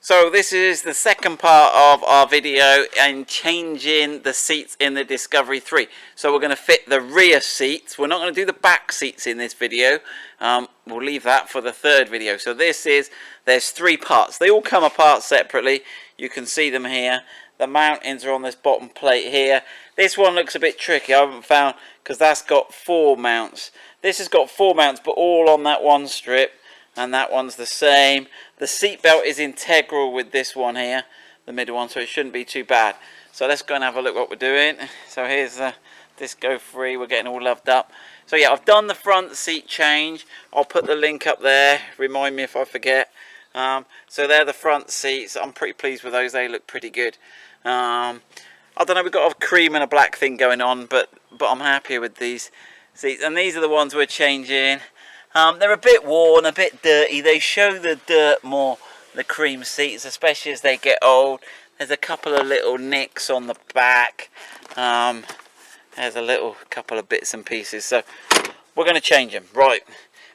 So this is the second part of our video in changing the seats in the Discovery 3. So we're going to fit the rear seats. We're not going to do the back seats in this video. We'll leave that for the third video. So there's three parts. They all come apart separately. You can see them here. The mountings are on this bottom plate here. This one looks a bit tricky. I haven't found, because that's got 4 mounts. This has got 4 mounts, but all on that one strip. And that one's the same. The seat belt is integral with this one here, the middle one, so it shouldn't be too bad. So let's go and have a look what we're doing. So here's the Disco 3, we're getting all loved up. So yeah, I've done the front seat change. I'll put the link up there, remind me if I forget. So they're the front seats. I'm pretty pleased with those, they look pretty good. I don't know, we've got a cream and a black thing going on, but I'm happy with these seats. And these are the ones we're changing. They're a bit worn, a bit dirty. They show the dirt more, the cream seats, especially as they get old. There's a couple of little nicks on the back. There's a couple of bits and pieces. So we're going to change them. Right.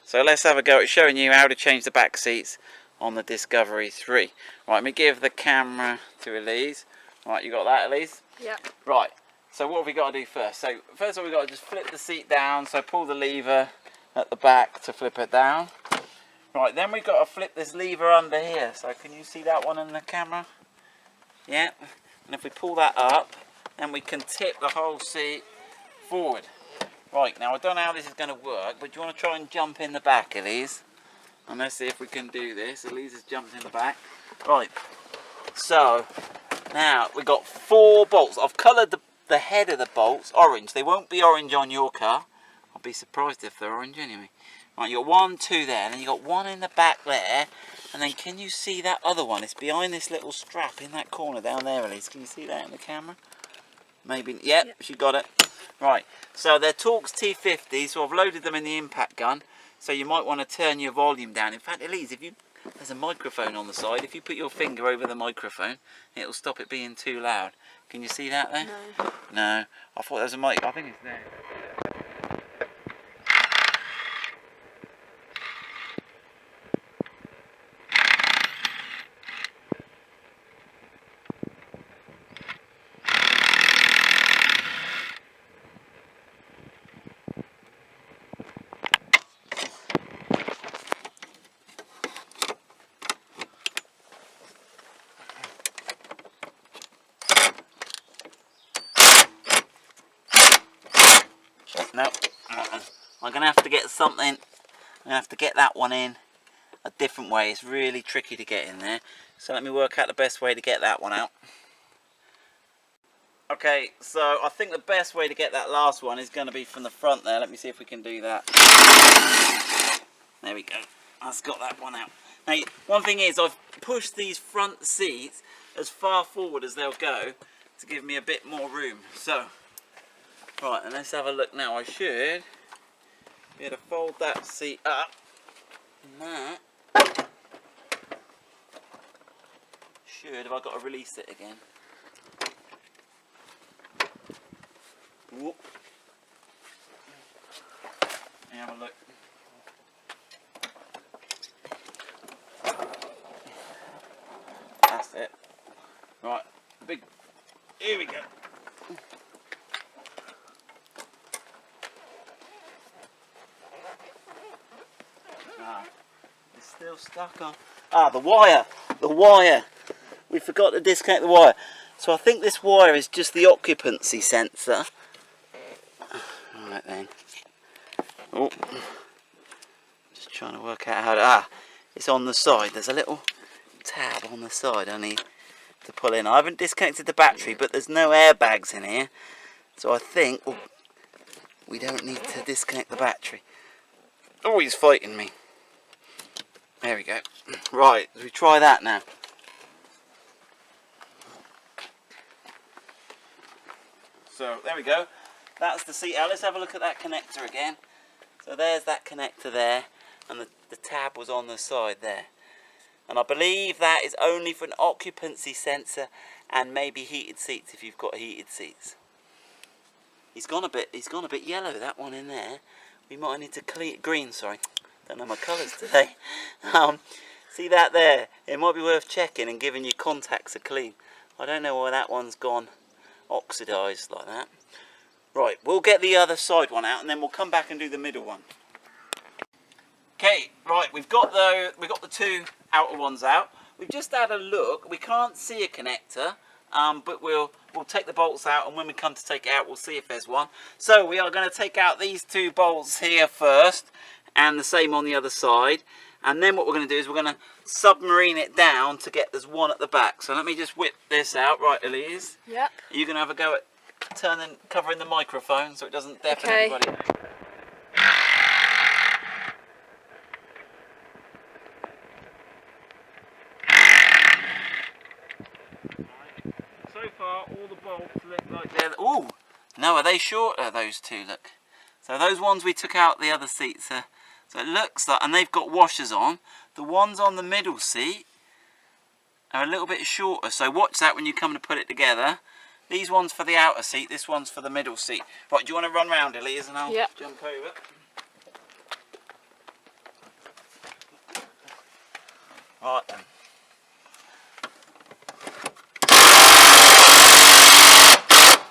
So let's have a go at showing you how to change the back seats on the Discovery 3. Right, let me give the camera to Elise. Right, you got that, Elise? Yep. Right. So what have we got to do first? So first of all, we've got to just flip the seat down. So pull the lever at the back to flip it down. Right, then we've got to flip this lever under here. So can you see that one in the camera? Yeah. And if we pull that up, then we can tip the whole seat forward. Right, now I don't know how this is going to work, but do you want to try and jump in the back, Elise? And let's see if we can do this. Elise has jumped in the back. Right, so now we've got 4 bolts. I've coloured the head of the bolts orange. They won't be orange on your car. I'll be surprised if they're orange anyway. Right, you got 1, 2 there, and then you got 1 in the back there. And then can you see that other one? It's behind this little strap in that corner down there, Elise. Can you see that in the camera? Maybe. Yep. She got it. Right. So they're Torx T50, so I've loaded them in the impact gun. So you might want to turn your volume down. In fact, Elise, there's a microphone on the side. If you put your finger over the microphone, it'll stop it being too loud. Can you see that there? No. No. I thought there was a mic. I think it's there. No, I'm going to have to get something, I'm going to have to get that one in a different way. It's really tricky to get in there. So let me work out the best way to get that one out. Okay, so I think the best way to get that last one is going to be from the front there. Let me see if we can do that. There we go. I've got that one out. Now, one thing is I've pushed these front seats as far forward as they'll go to give me a bit more room. So, right, and let's have a look now. I should be able to fold that seat up. And that should, have I got to release it again? Whoop. Let me have a look. That's it. Right, here we go. It's still stuck on. The wire. We forgot to disconnect the wire. So I think this wire is just the occupancy sensor. Right then. Oh, just trying to work out how to. It's on the side. There's a little tab on the side I need to pull in. I haven't disconnected the battery, but there's no airbags in here, so I think we don't need to disconnect the battery. Oh, he's fighting me. There we go. Right, we try that now. So there we go. That's the seat out. Let's have a look at that connector again. So there's that connector there, and the tab was on the side there. And I believe that is only for an occupancy sensor and maybe heated seats if you've got heated seats. He's gone a bit yellow, that one in there. We might need to green, sorry. Don't know my colours today. See that there? It might be worth checking and giving your contacts a clean. I don't know why that one's gone oxidised like that. Right, we'll get the other side one out and then we'll come back and do the middle one. Okay, right, we've got the two outer ones out. We've just had a look. We can't see a connector, but we'll take the bolts out, and when we come to take it out, we'll see if there's one. So we are going to take out these two bolts here first, and the same on the other side. And then what we're going to do is we're going to submarine it down to get there's one at the back. So let me just whip this out, right, Elise? Yep. You're going to have a go at covering the microphone so it doesn't deafen anybody. So far, all the bolts look like they're... Ooh! No, are they shorter, those two? Look. So those ones we took out the other seats. So it looks like... And they've got washers on. The ones on the middle seat are a little bit shorter. So watch that when you come to put it together. These ones for the outer seat. This one's for the middle seat. Right, do you want to run round, Elise, and I'll jump over? Right then.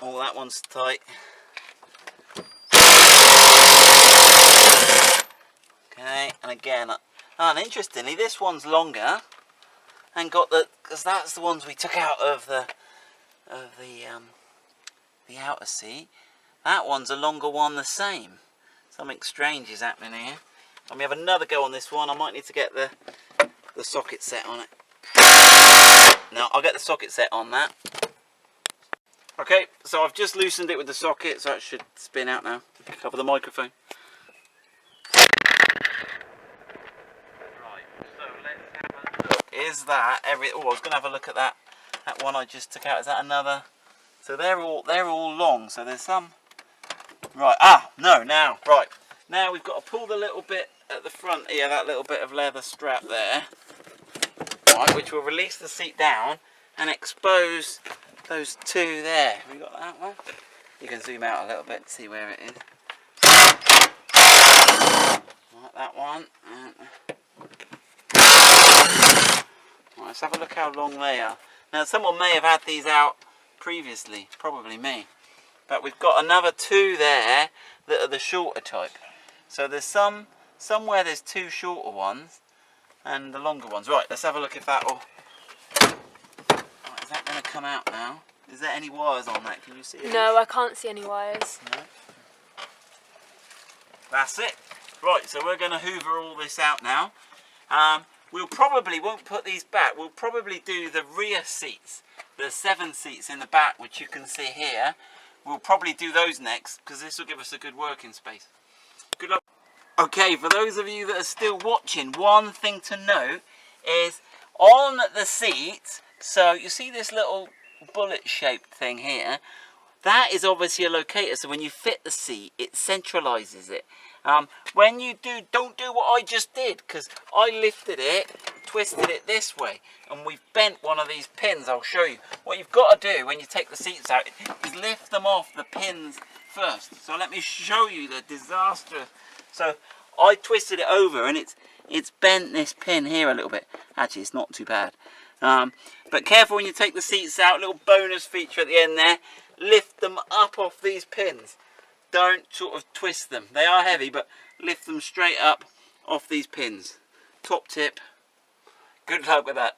Oh, that one's tight. Okay, and again, and interestingly, this one's longer, and got because that's the ones we took out of the outer seat. That one's a longer one, the same. Something strange is happening here. And we have another go on this one. I might need to get the socket set on it. No, I'll get the socket set on that. Okay, so I've just loosened it with the socket, so it should spin out now. Cover the microphone. Right, so let's have a look. Is that every... Oh, I was going to have a look at that one I just took out. Is that another? So they're all long, so there's some... Right, now, right. Now we've got to pull the little bit at the front here, that little bit of leather strap there. Right, which will release the seat down and expose... those two there. Have we got that one? You can zoom out a little bit to see where it is. Like that one. Right, let's have a look how long they are. Now someone may have had these out previously, probably me. But we've got another two there that are the shorter type. So there's somewhere there's two shorter ones and the longer ones. Right, let's have a look if that will... Is that going to come out now? Is there any wires on that? Can you see it? No, I can't see any wires. No. That's it. Right, so we're going to hoover all this out now. We'll probably won't put these back. We'll probably do the rear seats, the 7 seats in the back, which you can see here. We'll probably do those next because this will give us a good working space. Good luck. Okay, for those of you that are still watching, one thing to note is on the seat. So you see this little bullet shaped thing here, that is obviously a locator, so when you fit the seat it centralizes it. When you don't do what I just did, because I lifted it, twisted it this way, and we've bent one of these pins. I'll show you. What you've got to do when you take the seats out is lift them off the pins first. So let me show you the disaster. So I twisted it over and it's bent this pin here a little bit. Actually, it's not too bad. But careful when you take the seats out, little bonus feature at the end there, lift them up off these pins. Don't sort of twist them. They are heavy, but lift them straight up off these pins. Top tip. Good luck with that.